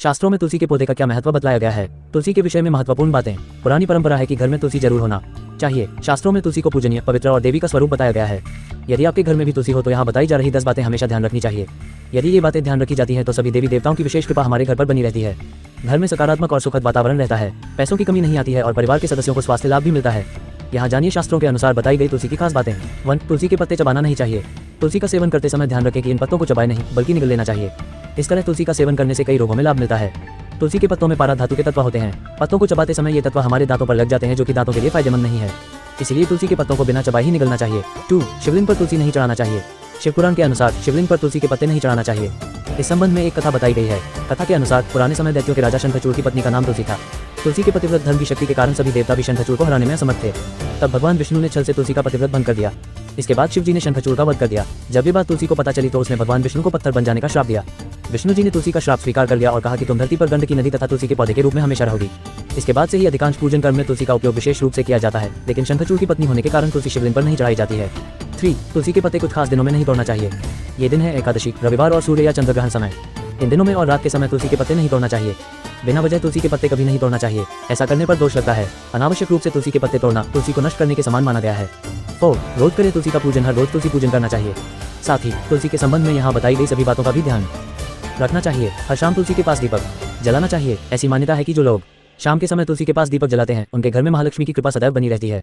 शास्त्रों में तुलसी के पौधे का क्या महत्व बतलाया गया है। तुलसी के विषय में महत्वपूर्ण बातें। पुरानी परंपरा है कि घर में तुलसी जरूर होना चाहिए। शास्त्रों में तुलसी को पूजनीय, पवित्र और देवी का स्वरूप बताया गया है। यदि आपके घर में भी तुलसी हो तो यहाँ बताई जा रही 10 बातें हमेशा ध्यान रखनी चाहिए। यदि ये बातें ध्यान रखी जाती हैं तो सभी देवी देवताओं की विशेष कृपा हमारे घर पर बनी रहती है। घर में सकारात्मक और सुखद वातावरण रहता है, पैसों की कमी नहीं आती है और परिवार के सदस्यों को स्वास्थ्य लाभ भी मिलता है। यहाँ जानिए शास्त्रों के अनुसार बताई गई तुलसी की खास बातें। 1. तुलसी के पत्ते चबाना नहीं चाहिए। तुलसी का सेवन करते समय ध्यान रखें कि इन पत्तों को चबाए नहीं बल्कि निगल लेना चाहिए। इस तरह तुलसी का सेवन करने से कई रोगों में लाभ मिलता है। तुलसी के पत्तों में पारा धातु के तत्व होते हैं। पत्तों को चबाते समय ये तत्व हमारे दांतों पर लग जाते हैं जो कि दांतों के लिए फायदेमंद नहीं है, इसलिए तुलसी के पत्तों को बिना चबाए ही निगलना चाहिए। 2. शिवलिंग पर तुलसी नहीं चढ़ाना चाहिए। शिवपुराण के अनुसार शिवलिंग पर तुलसी के पत्ते नहीं चढ़ाना चाहिए। इस संबंध में एक कथा बताई गई है। कथा के अनुसार पुराने समय दैत्यों के राजा शंखचूड़ की पत्नी का नाम तुलसी था। तुलसी के पतिव्रत धर्म की शक्ति के कारण सभी देवता भी शंखचूड़ को हराने में असमर्थ थे। तब भगवान विष्णु ने छल से तुलसी का पतिव्रत भंग कर दिया। इसके बाद शिव जी ने शंखचूड़ का वध कर दिया। जब ये बात तुलसी को पता चली तो उसने भगवान विष्णु को पत्थर बन जाने का श्राप दिया। विष्णु जी ने तुलसी का श्राप स्वीकार कर लिया और कहा कि तुम धरती पर गंध की नदी तथा तुलसी के पौधे के रूप में हमेशा रहोगी। इसके बाद से ही अधिकांश पूजन कर्म में तुलसी का उपयोग विशेष रूप से किया जाता है, लेकिन शंखचूड़ की पत्नी होने के कारण तुलसी शिवलिंग पर नहीं चढ़ाई जाती है। 3. तुलसी के पत्ते कुछ खास दिनों में नहीं तोड़ना चाहिए। ये दिन है एकादशी, रविवार और सूर्य या चंद्र ग्रहण समय। इन दिनों में और रात के समय तुलसी के पत्ते नहीं तोड़ना चाहिए। बिना वजह तुलसी के पत्ते कभी नहीं तोड़ना चाहिए, ऐसा करने पर दोष लगता है। अनावश्यक रूप से तुलसी के पत्ते तोड़ना तुलसी को नष्ट करने के समान माना गया है। 4. रोज करें तुलसी का पूजन। हर रोज तुलसी पूजन करना चाहिए। साथ ही तुलसी के संबंध में यहाँ बताई गई सभी बातों का भी ध्यान रखना चाहिए। हर शाम तुलसी के पास दीपक जलाना चाहिए। ऐसी मान्यता है कि जो लोग शाम के समय तुलसी के पास दीपक जलाते हैं उनके घर में महालक्ष्मी की कृपा सदैव बनी रहती है।